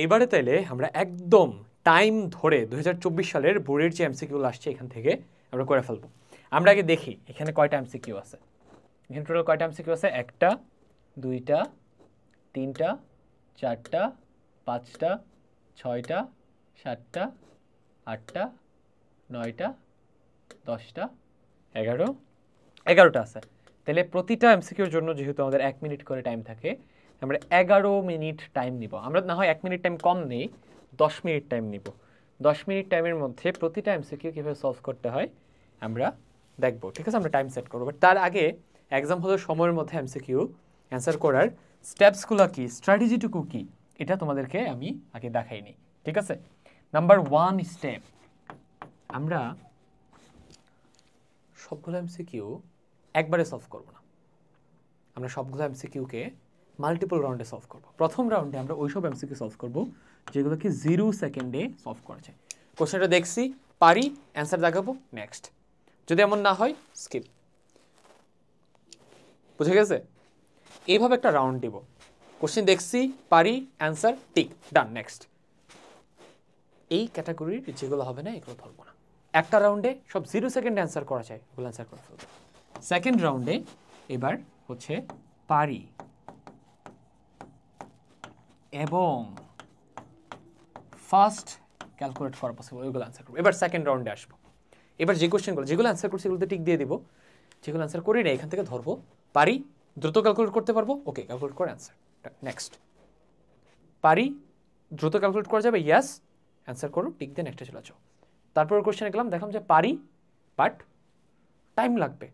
এইবারে তাইলে আমরা একদম টাইম ধরে 2024 সালের বোর্ডের যে এমসিকিউগুলো আসছে এখান থেকে আমরা করে ফেলবো। আমরা আগে দেখি এখানে কয়টা এমসিকিউ আছে। এখানে টোটাল কয়টা এমসিকিউ আছে? 1টা 2টা 3টা 4টা 5টা 6টা 7টা 8টা 9টা 10টা 11টা আছে। তাহলে প্রতিটা এমসিকিউর জন্য যেহেতু আমাদের 1 মিনিট করে টাইম থাকে, আমরা 11 মিনিট টাইম নিব। আমরা না হয় 1 মিনিট টাইম কম নেই, 10 মিনিট টাইম নিব। 10 মিনিট টাইমের মধ্যে প্রতিটা এমসিকিউ কীভাবে সলভ করতে হয় আমরা দেখব। ঠিক আছে, আমরা টাইম সেট করবো। বাট তার আগে এক্সাম হলো সময়ের মধ্যে এমসিকিউ অ্যান্সার করার স্টেপসগুলো কী, স্ট্র্যাটেজিটুকু কী, এটা তোমাদেরকে আমি আগে দেখাইনি। ঠিক আছে, নাম্বার 1 স্টেপ, আমরা সবগুলো এমসিকিউ একবারে সলভ করব না, আমরা সবগুলো এমসিকিউকে মাল্টিপল রাউন্ডে সলভ করব। প্রথম রাউন্ডে আমরা ওইসব এমসিকিউ সলভ করব যেগুলোকে 0 সেকেন্ডে সলভ করা যায়। কোশ্চেনটা দেখছি, পারি, অ্যান্সার দেখাবো, নেক্সট। যদি এমন না হয় স্কিপ। বুঝে গেছে? এইভাবে একটা রাউন্ড দিব। কোশ্চেন দেখছি, পারি, অ্যান্সার, টিক, ডান, নেক্সট। এই ক্যাটাগরির যেগুলো হবে না এগুলো ধরবো না। একটা রাউন্ডে সব 0 সেকেন্ডে অ্যান্সার করা যায়, ওগুলো অ্যান্সার করে ফেলবো। সেকেন্ড রাউন্ডে এবার হচ্ছে পারি এবং ফার্স্ট ক্যালকুলেট করা পসিবল, ওইগুলো অ্যান্সার করবো। এবার সেকেন্ড রাউন্ডে আসবো। এবার যে কোশ্চেনগুলো যেগুলো অ্যান্সার করছি এগুলোতে টিক দিয়ে দিব, যেগুলো অ্যান্সার করি না এখান থেকে ধরবো। পারি, দ্রুত ক্যালকুলেট করতে পারবো, ওকে ক্যালকুলেট করে অ্যান্সার, নেক্সট। পারি, দ্রুত ক্যালকুলেট করা যাবে, ইয়াস, অ্যান্সার করো, টিক দিয়ে নেক্সটে চলে যাও। তারপর কোশ্চেনে গেলাম, দেখলাম যে পারি বাট টাইম লাগবে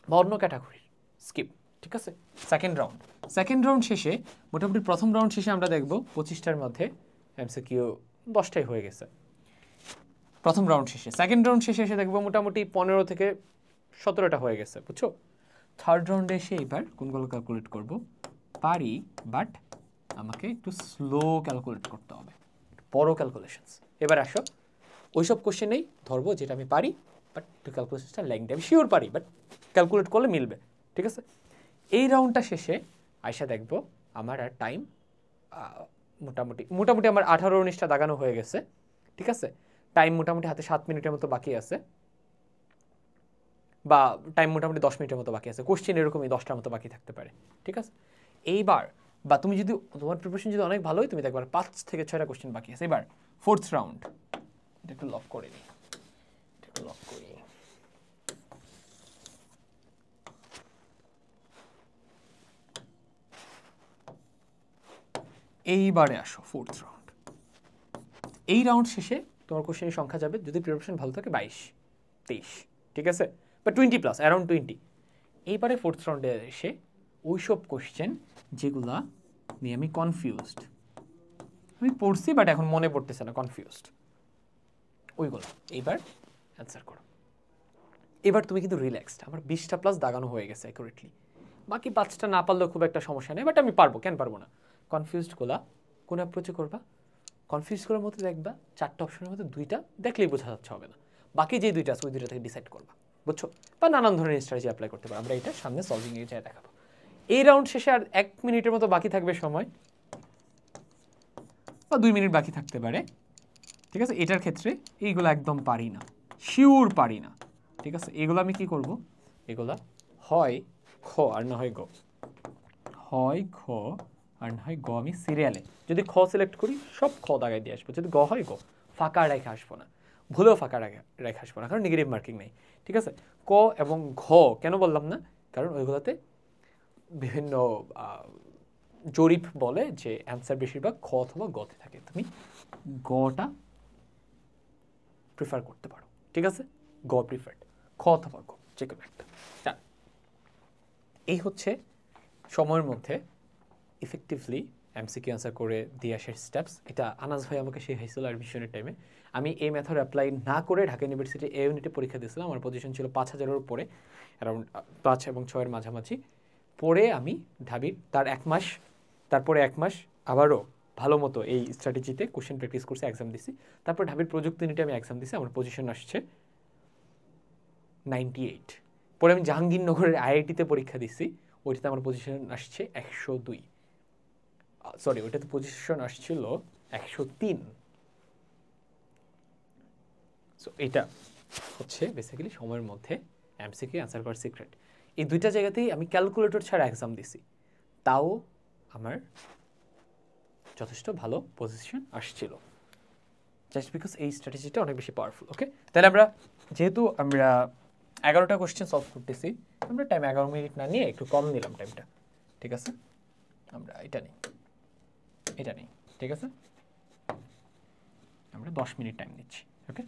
বা অন্য ক্যাটাগরির, স্কিপ। ঠিক আছে, সেকেন্ড রাউন্ড শেষে মোটামুটি প্রথম রাউন্ড শেষে আমরা দেখব 25টার মধ্যে এমসিকিউ 10টাই হয়ে গেছে প্রথম রাউন্ড শেষে। সেকেন্ড রাউন্ড শেষে এসে দেখবো মোটামুটি 15 থেকে 17টা হয়ে গেছে, বুঝছো? থার্ড রাউন্ডে এসে এবার কোনগুলো ক্যালকুলেট করব, পারি বাট আমাকে একটু স্লো ক্যালকুলেট করতে হবে, বড় ক্যালকুলেশনস। এবার আসো, ওইসব কোশ্চেনেই ধরবো যেটা আমি পারি বাট একটু ক্যালকুলেশনসটা লেংথি, আমি শিওর পারি বাট ক্যালকুলেট করলে মিলবে। ঠিক আছে, এই রাউন্ডটা শেষে আয়সা দেখবো আমার আর টাইম মোটামুটি আমার 18-19টা দাগানো হয়ে গেছে। ঠিক আছে, টাইম মোটামুটি হাতে 7 মিনিটের মতো বাকি আছে, বা টাইম মোটামুটি 10 মিনিটের মতো বাকি আছে। কোশ্চেন এরকমই 10টার মতো বাকি থাকতে পারে। ঠিক আছে, এইবার বা তুমি যদি তোমার প্রিপারেশন যদি অনেক ভালো হয় তুমি দেখবার 5 থেকে 6টা কোশ্চেন বাকি আছে। এবার ফোর্থ রাউন্ড, এটা একটু লক করে নিই, লক করি। এইবারে আসো ফোর্থ রাউন্ড। এই রাউন্ড শেষে তোমার কোশ্চেনের সংখ্যা যাবে, যদি প্রিপারেশন ভালো থাকে, 22-23। ঠিক আছে, বা 20+, অ্যারাউন্ড 20। এইবারে ফোর্থ রাউন্ডে এসে ওইসব কোশ্চেন যেগুলা নিয়ে আমি কনফিউজড, আমি পড়ছি বাট এখন মনে পড়তেছে না, কনফিউজড, ওইগুলো এইবার অ্যান্সার করো। এবার তুমি কিন্তু রিল্যাক্সড, আমার 20টা প্লাস দাগানো হয়ে গেছে অ্যাকুরেটলি। বাকি 5টা না পারলেও খুব একটা সমস্যা নেই, বাট আমি পারবো, কেন পারবো না। কনফিউজডগুলা কোন অ্যাপ্রোচে করবা? কনফিউজগুলোর মধ্যে দেখবা 4টা অপশনের মধ্যে 2টা দেখলেই বোঝা যাচ্ছে হবে না, বাকি যে 2টা আছে ওই 2টা থেকে ডিসাইড করবা, বুঝছো? বা নানান ধরনের স্ট্র্যাটেজি অ্যাপ্লাই করতে পারো, আমরা এটা সামনে সলভিংয়ে যায় দেখাবো। এই রাউন্ড শেষে আর 1 মিনিটের মতো বাকি থাকবে সময়, বা 2 মিনিট বাকি থাকতে পারে। ঠিক আছে, এটার ক্ষেত্রে এইগুলো একদম পারি না, শিওর পারি না। ঠিক আছে, এগুলো আমি কি করব, এগুলা হয় খ আর না হয় গ, হয় খ আর না হয় গ। আমি সিরিয়ালে যদি খ সিলেক্ট করি সব খ দাগায় দিয়ে আসবো, যদি গ হয় গ, ফাঁকা রেখে আসবো না, ভুলেও ফাঁকা রেখে আসবো না, কারণ নেগেটিভ মার্কিং নেই। ঠিক আছে, ক এবং ঘ কেন বললাম না, কারণ ওইগুলোতে বিভিন্ন জরিপ বলে যে অ্যান্সার বেশিরভাগ খ অথবা গতে থাকে, তুমি গটা প্রিফার করতে পারো। ঠিক আছে, গ প্রিফার্ড, খ অথবা গ যে কোনো একটা। এই হচ্ছে সময়ের মধ্যে ইফেক্টিভলি এমসিকিউ অ্যান্সার করে দিয়ে আসার স্টেপস। এটা আনাস ভাই আমাকে শেখাইছিল অ্যাডমিশনের টাইমে। আমি এই মেথড অ্যাপ্লাই না করে ঢাকা ইউনিভার্সিটি এ ইউনিটে পরীক্ষা দিয়েছিলাম। আমার পজিশন ছিল 5000-এর উপরে, অ্যারাউন্ড 5 এবং 6-এর মাঝামাঝি। পরে আমি ঢাবির তার 1 মাস, তারপরে 1 মাস আবারও ভালো মতো এই স্ট্র্যাটেজিতে কোশ্চেন প্র্যাকটিস করছি, এক্সাম দিছি। তারপর ঢাবির প্রযুক্তি ইউনিটে আমি এক্সাম দিছি, আমার পজিশন আসছে 98। পরে আমি জাহাঙ্গীরনগরের আইআইটিতে পরীক্ষা দিছি, ওইটাতে আমার পজিশন আসছে 102। সরি ওইটাতে পজিশন আসছিল 103। সো এটা হচ্ছে বেসিক্যালি সময়ের মধ্যে এমসিকিউ অ্যান্সার করার সিক্রেট। এই দুইটা জায়গাতেই আমি ক্যালকুলেটর ছাড়া এক্সাম দিছি, তাও আমার যথেষ্ট ভালো পজিশন আসছিল, জাস্ট বিকজ এই স্ট্র্যাটেজিটা অনেক বেশি পাওয়ারফুল। ওকে, তাহলে আমরা যেহেতু আমরা 11টা কোশ্চেন সলভ করতেছি, আমরা টাইম 11 মিনিট না নিয়ে একটু কম নিলাম টাইমটা, ঠিক আছে? আমরা এটা নিই, ঠিক আছে? আমরা 10 মিনিট টাইম নিচ্ছি। ওকে,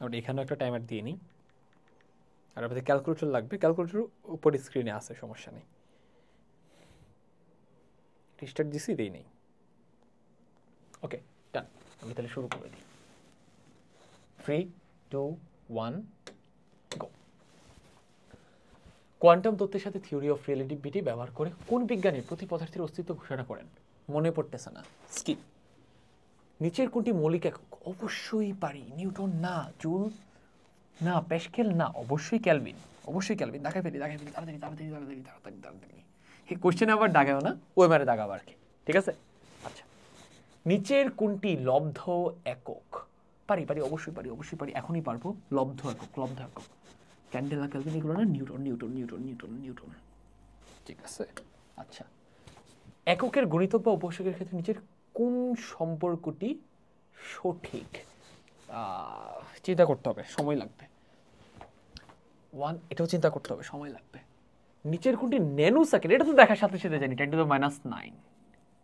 আমরা এখানেও একটা টাইমার দিয়ে নিই, আর আমাদের ক্যালকুলেটর লাগবে, ক্যালকুলেটর উপরে স্ক্রিনে আছে, সমস্যা নেই। রিস্টার্ট দিছি, দেই নেই। ওকে, ডান। আমি তাহলে শুরু করে দিই। 3, 2, 1, গো। কোয়ান্টাম তত্ত্বের সাথে থিওরি অফ রিলেটিভিটি ব্যবহার করে কোন বিজ্ঞানী প্রতি পদার্থের অস্তিত্ব ঘোষণা করেন? মনে পড়তেছে না, স্কিপ। নিচের কোনটি মৌলিক একক? অবশ্যই পারি। নিউটন না, জুল না, প্যাসকেল না, অবশ্যই ক্যালভিন। দেখাই ফেলি, তাড়াতাড়ি। এই কোশ্চেন আবার দাগাও না, ওই মারে দাগাবো আর কি, ঠিক আছে? আচ্ছা, নিচের কোনটি লব্ধ একক? পারি, অবশ্যই পারি, এখনই পারবো। লব্ধ একক। ক্যান্ডেলা, ক্যালভিন এগুলো না, নিউটন। ঠিক আছে। আচ্ছা, এককের গণিতক বা উপসকের ক্ষেত্রে নিচের কোন সম্পর্কটি সঠিক? চিন্তা করতে হবে, সময় লাগবে। এটাও চিন্তা করতে হবে, সময় লাগবে। নিচের কোনটি ন্যানো সেকেন্ড? এটা তো দেখার সাথে সাথে জানি, 10⁻⁹,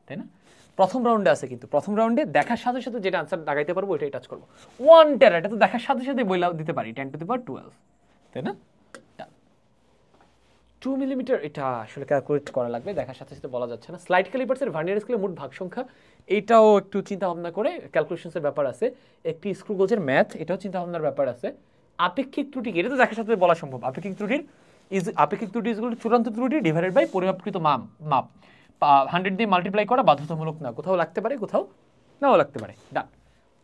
তাই না? প্রথম রাউন্ডে আছে, কিন্তু প্রথম রাউন্ডে দেখার সাথে সাথে যেটা আনসার লাগাইতে পারবো ওইটাই টাচ করবো। 1 টেরা, এটা তো দেখার সাথে সাথে বইলা দিতে পারি, 10⁻12, তাই না? 2 মিলিমিটার, এটা আসলে ক্যালকুলেট করা লাগবে, দেখার সাথে সাথে বলা যাচ্ছে না। স্লাইড ক্যালিপার্সের ভার্নিয়ার স্কেলের মোট ভাগ সংখ্যা, এইটাও একটু চিন্তা ভাবনা করে, ক্যালকুলেশনসের ব্যাপার আছে। একটি স্ক্রু গোজের ম্যাথ, এটাও চিন্তা ভাবনার ব্যাপার আছে। আপেক্ষিক ত্রুটি, এটা তো দেখার সাথে বলা সম্ভব। আপেক্ষিক ত্রুটি ইজগুলো চূড়ান্ত ত্রুটি ডিভাইডেড বাই পরিমাপকৃত মাপ 100 দিয়ে মাল্টিপ্লাই করা বাধ্যতামূলক না। কোথাও লাগতে পারে, কোথাও নাও লাগতে পারে। ডান।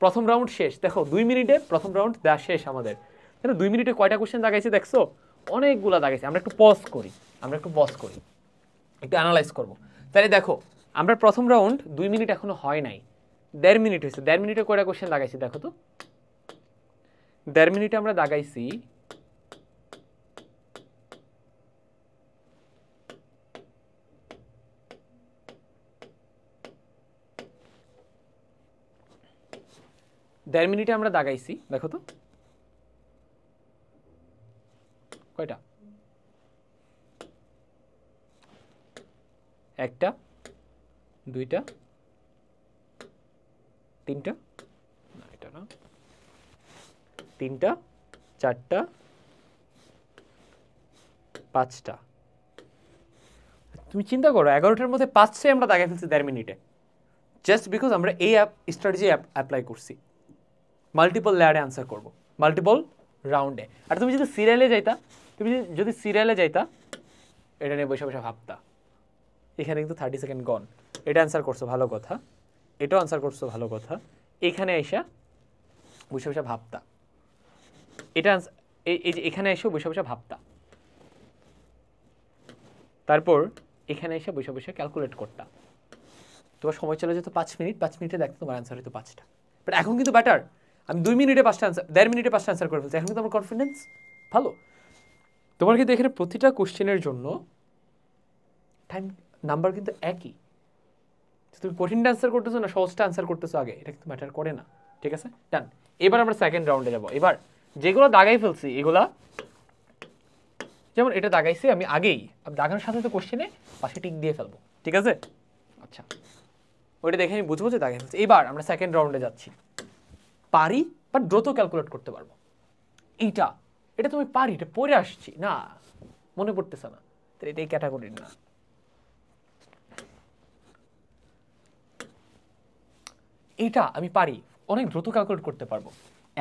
প্রথম রাউন্ড শেষ। দেখো 2 মিনিটে প্রথম রাউন্ড দেওয়া শেষ আমাদের। 2 মিনিটে কয়টা কোশ্চেন দাগাইছে দেখছো? অনেকগুলা দাগাইছে। আমরা একটু পজ করি, একটু অ্যানালাইজ করব। তাহলে দেখো, আমরা প্রথম রাউন্ড 2 মিনিট এখনো হয় নাই, 1.5 মিনিট হয়েছে। 1.5 মিনিটে কয়টা কোশ্চেন দাগাইছি দেখো তো? 1.5 মিনিটে আমরা দাগাইছি 1.5 মিনিটে আমরা দাগাইছি, দেখো তো কয়টা? একটা, দুইটা, তিনটা, না এটা না, তিনটা, চারটা, পাঁচটা। তুমি চিন্তা করো, 11টার মধ্যে 5টাই আমরা দাগাই ফেলছি 1.5 মিনিটে, জাস্ট বিকজ আমরা এই স্ট্র্যাটেজি অ্যাপ্লাই করছি। মাল্টিপল লেয়ারে আনসার করব, মাল্টিপল রাউন্ডে। আর তুমি যদি সিরিয়ালে যাইতা, এটা নিয়ে বসে ভাবতা। এখানে কিন্তু 30 সেকেন্ড গন। এটা অ্যান্সার করছো, ভালো কথা। এটাও অ্যান্সার করছো, ভালো কথা। এখানে এসে বসে ভাবতা। এটা এই যে এখানে এসে বসে ভাবতা। তারপর এখানে এসে বসে ক্যালকুলেট করতা। তোমার সময় চলে যেত 5 মিনিট, 5 মিনিটে দেখতে তোমার অ্যান্সার হতো 5টা। বাট এখন কিন্তু বেটার, আমি 2 মিনিটে 5টা অ্যান্সার, 1.5 মিনিটে 5টা অ্যান্সার করে ফেলছি। এখন কিন্তু আমার কনফিডেন্স ভালো। তোমার কিন্তু এখানে প্রতিটা কোশ্চেনের জন্য টাইম নাম্বার কিন্তু একই। তুমি কঠিনটা অ্যান্সার করতেছো না সহজটা অ্যান্সার করতেছো আগে, এটা কিন্তু ম্যাটার করে না, ঠিক আছে? ডান। এবার আমরা সেকেন্ড রাউন্ডে যাব। এবার যেগুলো দাগাই ফেলছি, এগুলা যেমন এটা দাগাইছি আমি আগেই, দাগানোর সাথে তো কোশ্চেনে পাশে টিক দিয়ে ফেলবো, ঠিক আছে? আচ্ছা, ওইটা দেখে আমি বুঝবো যে দাগাই ফেলছি। এবার আমরা সেকেন্ড রাউন্ডে যাচ্ছি। পারি বাট দ্রুত ক্যালকুলেট করতে পারবো। এটা তুমি পারি, এটা পড়ে আসছি না, মনে পড়তেছে না, তো এটা এই ক্যাটাগরির না। এটা আমি পারি, অনেক দ্রুত ক্যালকুলেট করতে পারবো।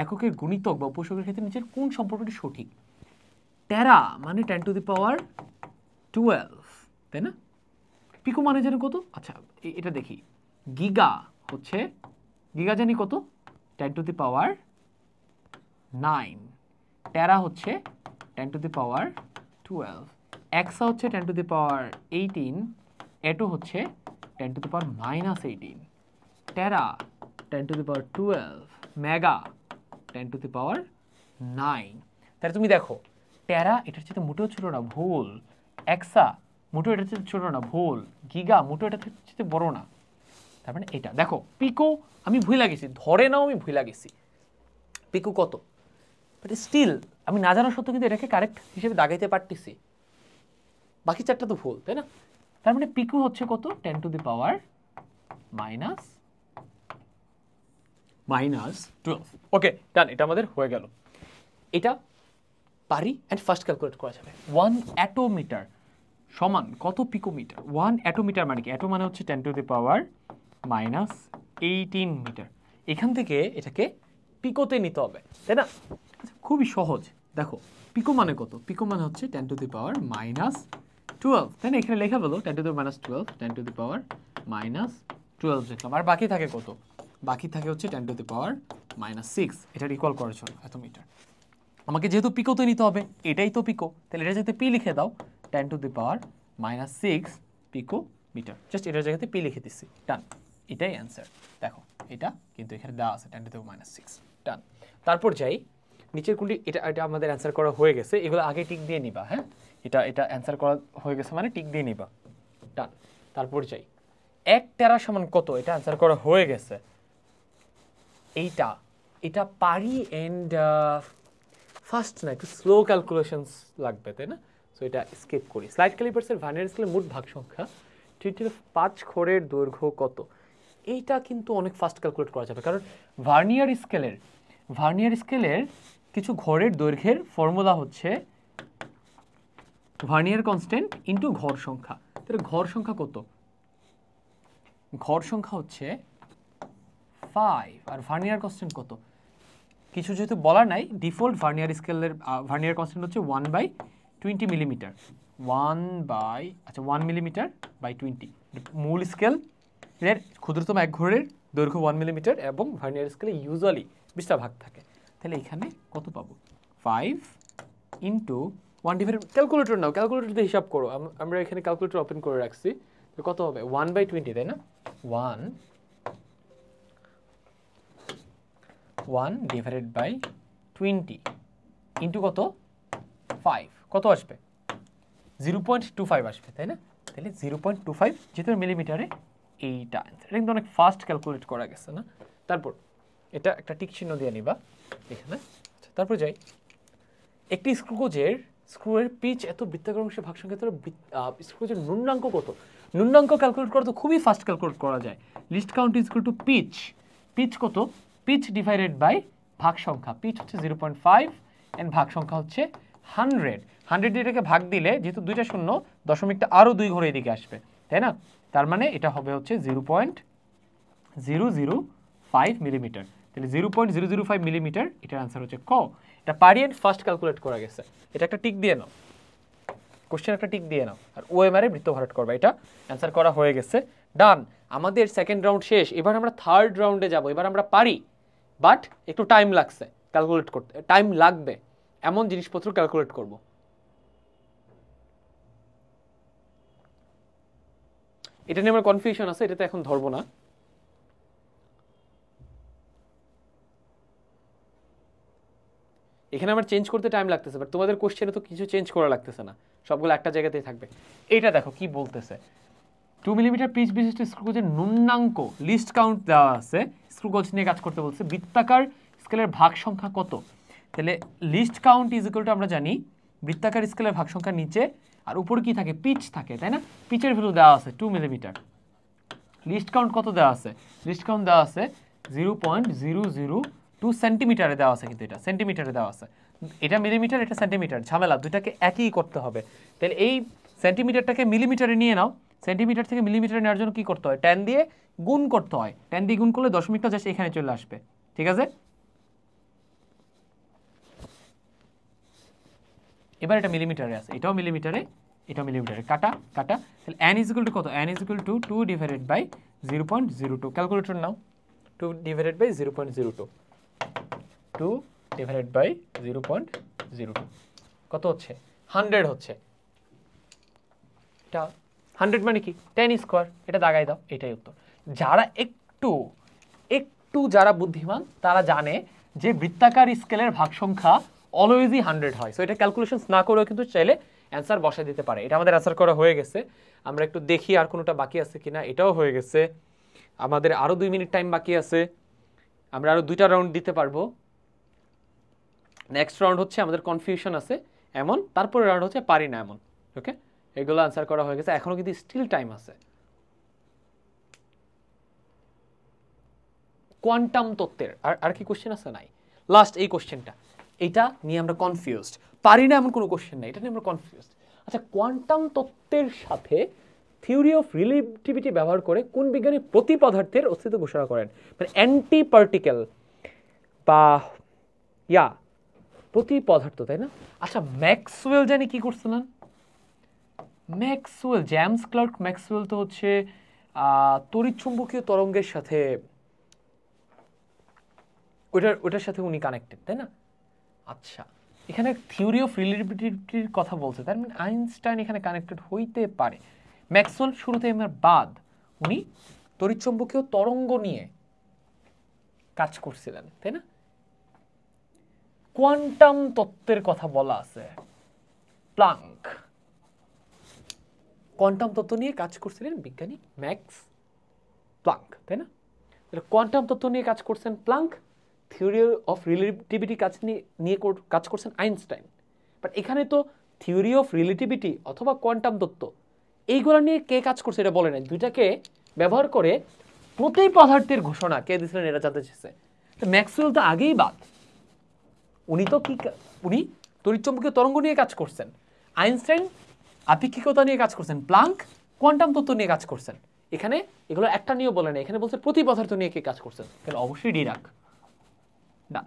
এককের গুণিতক বা উপসকের ক্ষেত্রে নিচের কোন সম্পর্কটি সঠিক? টেরা মানে 10⁻12, তাই না? পিকো মানে জানি কত? আচ্ছা এটা দেখি। গিগা জানি কত? 10⁻9। টেরা হচ্ছে 10⁻12। এক্সা হচ্ছে 10⁻18। এটো হচ্ছে 10 to the power -18, tera 10 to the power 12, mega 10 to the power 9। তাহলে তুমি দেখো টেরা এটার চেয়ে মোটেও ছোট না, ভুল। এক্সা মোটেও এটার চেয়ে ছোট না, ভুল। গিগা মোটেও এটার চেয়ে বড় না। তার মানে এটা দেখো পিকো আমি ভুলে গেছি, ধরে নাও আমি ভুলে গেছি পিকো কত, বাট স্টিল আমি না জানা সত্ত্বেও কিন্তু এটাকে কারেক্ট হিসেবে দাগাইতে পারতেছি। বাকি চারটা তো ভুল, তাই না? তার মানে পিকো হচ্ছে কত? 10 টু দি পাওয়ার -12। ওকে ডান, এটা আমাদের হয়ে গেল। এটা পারি অ্যান্ড ফার্স্ট ক্যালকুলেট করা যাবে। 1 অ্যাটোমিটার সমান কত পিকোমিটার? 1 অ্যাটোমিটার মানে কি? অ্যাটো মানে হচ্ছে 10 টু দি পাওয়ার -18 মিটার। এখান থেকে এটাকে পিকোতে নিতে হবে, তাই না? খুবই সহজ। দেখো পিকো মানে কত? পিকো মানে হচ্ছে 10 টু দি পাওয়ার -12, তাই না? এখানে লেখা হলো 10 to the power -12, 10 to the power -12 লিখলাম। আর বাকি থাকে কত? বাকি থাকে হচ্ছে 10 টু দি পাওয়ার -6। এটা ইকুয়াল করার জন্য এত মিটার আমাকে যেহেতু পিকোতে নিতে হবে, এটাই তো পিকো, তাহলে এটা যাতে পি লিখে দাও, 10 to the power -6 picometer. Just এটার জায়গাতে পি লিখে দিচ্ছি, ডান। এটাই অ্যান্সার। দেখো এটা কিন্তু এখানে দেওয়া আছে 10 টু দি পাওয়ার -6, ডান। তারপর যাই নিচের কোনটি, এটা আমাদের অ্যান্সার করা হয়ে গেছে, এগুলো আগে টিক দিয়ে নিবা। হ্যাঁ, এটা অ্যান্সার করা হয়ে গেছে মানে টিক দিয়ে নিবা, ডান। তারপর যাই 1 টেরা সমান কত? এটা অ্যান্সার করা হয়ে গেছে। এটা পারি অ্যান্ড ফার্স্ট না, একটু স্লো ক্যালকুলেশনস লাগবে, তাই না? সো এটা স্কিপ করি। স্লাইড ক্যালিপার্সের ভার্নিয়ার স্কেলের মোট ভাগ সংখ্যা 5 খড়ের দৈর্ঘ্য কত? এইটা কিন্তু অনেক ফাস্ট ক্যালকুলেট করা যাবে, কারণ ভার্নিয়ার স্কেলের কিছু ঘরের দৈর্ঘ্যের ফর্মুলা হচ্ছে ভার্নিয়ার কনস্ট্যান্ট ইনটু ঘর সংখ্যা। তাহলে ঘর সংখ্যা কত? ঘর সংখ্যা হচ্ছে 5, আর ভার্নিয়ার কনস্ট্যান্ট কত? কিছু যেহেতু বলার নাই, ডিফল্ট ভার্নিয়ার স্কেলের ভার্নিয়ার কনস্ট্যান্ট হচ্ছে 1/20 মিলিমিটার। 1 millimetre by 20। মূল স্কেলের ক্ষুদ্রতম এক ঘরের দৈর্ঘ্য 1 মিলিমিটার এবং ভার্নিয়ার স্কেলে ইউজুয়ালি 20টা ভাগ থাকে। তাহলে এখানে কত পাবো? 5 ইন্টু 1 ডিভাইডেড, ক্যালকুলেটর নাও, ক্যালকুলেটর দিয়ে হিসাব করো। আমরা এখানে ক্যালকুলেটর ওপেন করে রাখছি। তো কত হবে? 1/20, তাই না? 1 ডিভাইডেড বাই 20 ইন্টু কত? 5, কত আসবে? 0.25 আসবে, তাই না? তাহলে 0.25 যেহেতু মিলিমিটারে, এইটা অ্যান্সার। এটা কিন্তু অনেক ফাস্ট ক্যালকুলেট করা গেছে না? তারপর এটা একটা টিক চিহ্ন দিয়ে নিবা এখানে। আচ্ছা, তারপর যাই, একটি স্ক্রুয়ের পিচ এত বৃত্তাকার অংশে ভাগ সংখ্যা, স্ক্রুগেজের ন্যূনাঙ্ক কত? ন্যূনাঙ্ক ক্যালকুলেট করা তো খুবই ফাস্ট ক্যালকুলেট করা যায়। Least count is equal to pitch. Pitch কত? পিচ ডিভাইডেড বাই ভাগ সংখ্যা। পিচ হচ্ছে 0.5 এন্ড ভাগ সংখ্যা হচ্ছে 100। 100 দিয়ে এটাকে ভাগ দিলে, যেহেতু দুইটা শূন্য, দশমিকটা আরও 2 ঘরে এদিকে আসবে, তাই না? তার মানে এটা হবে হচ্ছে 0.005 মিলিমিটার। তাহলে 0.005 মিলিমিটার, এটার আনসার হচ্ছে ক। এটা পারি অ্যান্ড ফার্স্ট ক্যালকুলেট করা গেছে। এটা একটা টিক দিয়ে নাও, কোশ্চেন একটা টিক দিয়ে নাও, আর ওএমআর এ বৃত্ত ভরাট করবা। এটা অ্যান্সার করা হয়ে গেছে, ডান। আমাদের সেকেন্ড রাউন্ড শেষ, এবার আমরা থার্ড রাউন্ডে যাব। এবার আমরা পারি, বাট একটু টাইম লাগছে ক্যালকুলেট করতে, টাইম লাগবে এমন জিনিসপত্র ক্যালকুলেট করব। এটা নিয়ে আমার কনফিউশন আছে, এটাতে এখন ধরবো না। এখানে আমার চেঞ্জ করতে টাইম লাগতেছে, বাট তোমাদের কোশ্চেনে তো কিছু চেঞ্জ করা লাগতেছে না, সবগুলো একটা জায়গাতেই থাকবে। এইটা দেখো কি বলতেছে, 2 মিলিমিটার পিচ বিশিষ্ট স্ক্রুগেজের ন্যূনাঙ্ক লিস্ট কাউন্ট দেওয়া আছে। স্ক্রুগেজ নিয়ে কাজ করতে বলছে। বৃত্তাকার স্কেলের ভাগ সংখ্যা কত? তাহলে list count is equal two, আমরা জানি বৃত্তাকার স্কেলের ভাগ সংখ্যা নিচে, আর উপরে কি থাকে? পিচ থাকে, তাই না? পিচের ভ্যালু দেওয়া আছে 2 মিলিমিটার। লিস্ট কাউন্ট কত দেওয়া আছে? লিস্ট কাউন্ট দেওয়া আছে 0.002 সেন্টিমিটারে দেওয়া আছে, কিন্তু এটা সেন্টিমিটারে দেওয়া আছে। এটা মিলিমিটার, এটা সেন্টিমিটার, ঝামেলা, দুইটাকে একই করতে হবে। তাহলে এই সেন্টিমিটারটাকে মিলিমিটারে নিয়ে নাও। সেন্টিমিটার থেকে মিলিমিটারে নেওয়ার জন্য কি করতে হয়? 10 দিয়ে গুণ করতে হয়। 10 দিয়ে গুণ করলে দশমিকটা জাস্ট এখানে চলে আসবে, ঠিক আছে? এবার এটা মিলিমিটারে আছে, এটাও মিলিমিটারে, এটাও মিলিমিটারে, কাটা কাটা। তাহলে n ইজ ইকুয়াল টু কত? n is equal to 2 divided by 0.02। Calculator নাও, 2 ডিভাইডেড বাই 0.02, 2 ডিভাইডেড বাই 0.02 কত হচ্ছে? 100 হচ্ছে। এটা 100 মানে কি 10 স্কোয়ার, এটা দাগাই দাও, এটাই উত্তর। যারা একটু একটু যারা বুদ্ধিমান তারা জানে যে বৃত্তাকার স্কেলের ভাগ সংখ্যা অলওয়েজই 100 হয়। সো এটা ক্যালকুলেশনস না করেও কিন্তু চাইলে অ্যান্সার বসাই দিতে পারে। এটা আমাদের অ্যান্সার করা হয়ে গেছে। আমরা একটু দেখি আর কোনোটা বাকি আছে কিনা। এটাও হয়ে গেছে। আমাদের আরও 2 মিনিট টাইম বাকি আছে, আমরা আরও 2টা রাউন্ড দিতে পারবো। নেক্সট রাউন্ড হচ্ছে আমাদের কনফিউশন আছে এমন, তারপরে রাউন্ড হচ্ছে পারি না এমন। ওকে, এগুলো আনসার করা হয়ে গেছে, এখনো কিন্তু স্টিল টাইম আছে। কোয়ান্টাম তত্ত্বের আর কি কোশ্চেন আছে? নাই। লাস্ট এই কোশ্চেনটা, এটা নিয়ে আমরা কনফিউজড, পারি না এমন কোনো কোশ্চেন নাই, এটা নিয়ে আমরা কনফিউজড। আচ্ছা, কোয়ান্টাম তত্ত্বের সাথে থিওরি অফ রিলেটিভিটি ব্যবহার করে কোন বিজ্ঞানী প্রতি পদার্থের অস্তিত্ব ঘোষণা করেন? মানে অ্যান্টি পার্টিকেল বা প্রতি পদার্থ, তাই না? আচ্ছা, ম্যাক্সওয়েল জানি কি করছিলেন? ম্যাক্সওয়েল, জেমস ক্লার্ক ম্যাক্সওয়েল তো হচ্ছে তড়িৎচুম্বকীয় তরঙ্গের সাথে ওটার সাথে উনি কানেক্টেড, তাই না? আচ্ছা, এখানে থিওরি অফ রিলেটিভিটির কথা বলছে, তার মানে আইনস্টাইন এখানে কানেক্টেড হইতে পারে। ম্যাক্সওয়েল শুরুতে আমার বাদ, উনি তড়িৎচুম্বকীয় তরঙ্গ নিয়ে কাজ করছিলেন, তাই না? কোয়ান্টাম তত্ত্বের কথা বলা আছে, প্লাঙ্ক কোয়ান্টাম তত্ত্ব নিয়ে কাজ করছিলেন বিজ্ঞানী ম্যাক্স প্লাঙ্ক, তাই না? কোয়ান্টাম তত্ত্ব নিয়ে কাজ করছেন প্লাঙ্ক, থিওরি অফ রিলেটিভিটি কাজ করছেন আইনস্টাইন। বাট এখানে তো থিওরি অফ রিলেটিভিটি অথবা কোয়ান্টাম তত্ত্ব এইগুলো নিয়ে কে কাজ করছে এটা বলে নাই। দুইটাকে ব্যবহার করে প্রতি পদার্থের ঘোষণা কে দিয়েছিলেন এটা জানতে চেয়েছে। তো ম্যাক্সওয়েল তো আগেই বাদ, উনি তড়িৎচুম্বকীয় তরঙ্গ নিয়ে কাজ করছেন, আইনস্টাইন আপেক্ষিকতা নিয়ে কাজ করছেন, প্লাঙ্ক কোয়ান্টাম তত্ত্ব নিয়ে কাজ করছেন। এখানে এগুলো একটা নিয়েও বলে না, এখানে বলছে প্রতি পদার্থ নিয়ে কে কাজ করছেন, তাহলে অবশ্যই ডিরাক। ডান।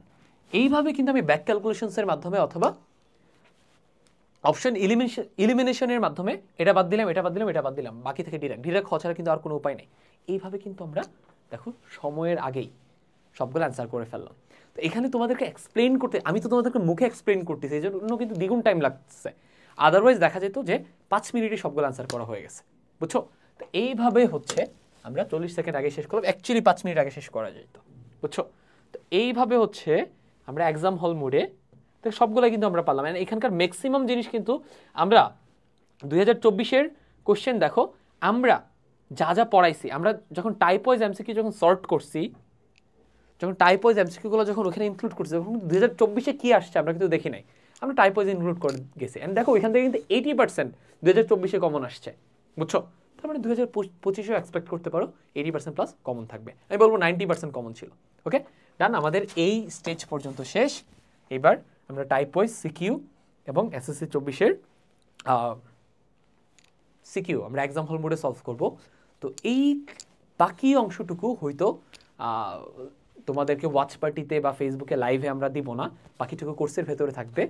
এইভাবে কিন্তু আমি ব্যাক ক্যালকুলেশনসের মাধ্যমে অথবা অপশন ইলিমিনেশনের মাধ্যমে এটা বাদ দিলাম, এটা বাদ দিলাম, এটা বাদ দিলাম, বাকি থেকে ডিরাক হওয়া ছাড়া কিন্তু আর কোনো উপায় নেই। এইভাবে কিন্তু আমরা দেখো সময়ের আগেই সবগুলো অ্যান্সার করে ফেললাম। তো এখানে তোমাদেরকে এক্সপ্লেন করতে, আমি তো তোমাদেরকে মুখে এক্সপ্লেন করতেছি, এই জন্য কিন্তু দ্বিগুণ টাইম লাগছে। আদারওয়াইজ দেখা যেত যে 5 মিনিটে সবগুলো অ্যান্সার করা হয়ে গেছে, বুঝছো? তো এইভাবে হচ্ছে আমরা 40 সেকেন্ড আগে শেষ করলাম, অ্যাকচুয়ালি 5 মিনিট আগে শেষ করা যেত, বুঝছো? তো এইভাবে হচ্ছে আমরা এক্সাম হল মোডে তো সবগুলো কিন্তু আমরা পারলাম। এখানকার ম্যাক্সিমাম জিনিস কিন্তু আমরা 2024-এর কোশ্চেন দেখো, আমরা যা যা পড়াইছি, আমরা যখন টাইপ ওয়াইজ এমসিকিউ যখন সর্ট করছি, যখন টাইপ ওয়াইজ এমসিকিউগুলো যখন ওখানে ইনক্লুড করছি, তখন 2024-এ কি আসছে আমরা কিন্তু দেখি নাই, আমরা টাইপ ওয়াইজ ইনক্লুড করে গেছি। অ্যান্ড দেখো এখান থেকে কিন্তু 80% 2024-এ কমন আসছে, বুঝছো? তার মানে 2025-এও এক্সপেক্ট করতে পারো 80% প্লাস কমন থাকবে। আমি বলবো 90% কমন ছিল। ওকে ডান, আমাদের এই স্টেজ পর্যন্ত শেষ। এবার আমরা টাইপ ওয়াইজ সিকিউ এবং এসএসসি 24-এর সিকিউ আমরা এক্সাম হল মোডে সলভ করব। তো এই বাকি অংশটুকু হয়তো তোমাদেরকে ওয়াচ পার্টিতে বা ফেসবুকে লাইভে আমরা দিব না, বাকিটুকু কোর্সের ভেতরে থাকবে।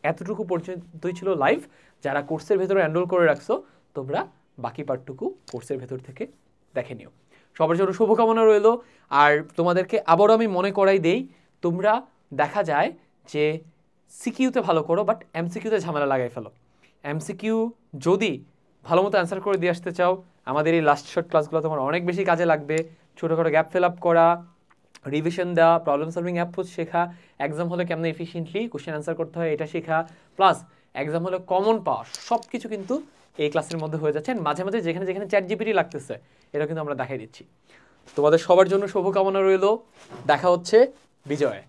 এতটুকু পর্যন্তই ছিল লাইভ। যারা কোর্সের ভেতরে এনরোল করে রাখছো তোমরা বাকি পার্টটুকু কোর্সের ভেতর থেকে দেখে নিও। সবার জন্য শুভকামনা রইল। আর তোমাদেরকে আবারও আমি মনে করাই দেই, তোমরা দেখা যায় যে সিকিউতে ভালো করো বাট এমসিকিউতে ঝামেলা লাগাই ফেলো। এমসিকিউ যদি ভালো মতো অ্যান্সার করে দিয়ে আসতে চাও, আমাদের এই লাস্ট শর্ট ক্লাসগুলো তোমার অনেক বেশি কাজে লাগবে। ছোটোখাটো গ্যাপ ফিল আপ করা, রিভিশন দেওয়া, প্রবলেম সলভিং অ্যাপ্রোচ শেখা, এক্সাম হলে কেমন এফিসিয়েন্টলি কোশ্চেন অ্যান্সার করতে হয় এটা শেখা, প্লাস এক্সাম হলে কমন পাওয়া, সব কিছু কিন্তু এই ক্লাসের মধ্যে হয়ে যাচ্ছে। মাঝে মাঝে যেখানে যেখানে চ্যাট জিপিটি লাগতেছে এটা কিন্তু আমরা দেখাই দিচ্ছি। তোমাদের সবার জন্য শুভকামনা রইল। দেখা হচ্ছে বিজয়।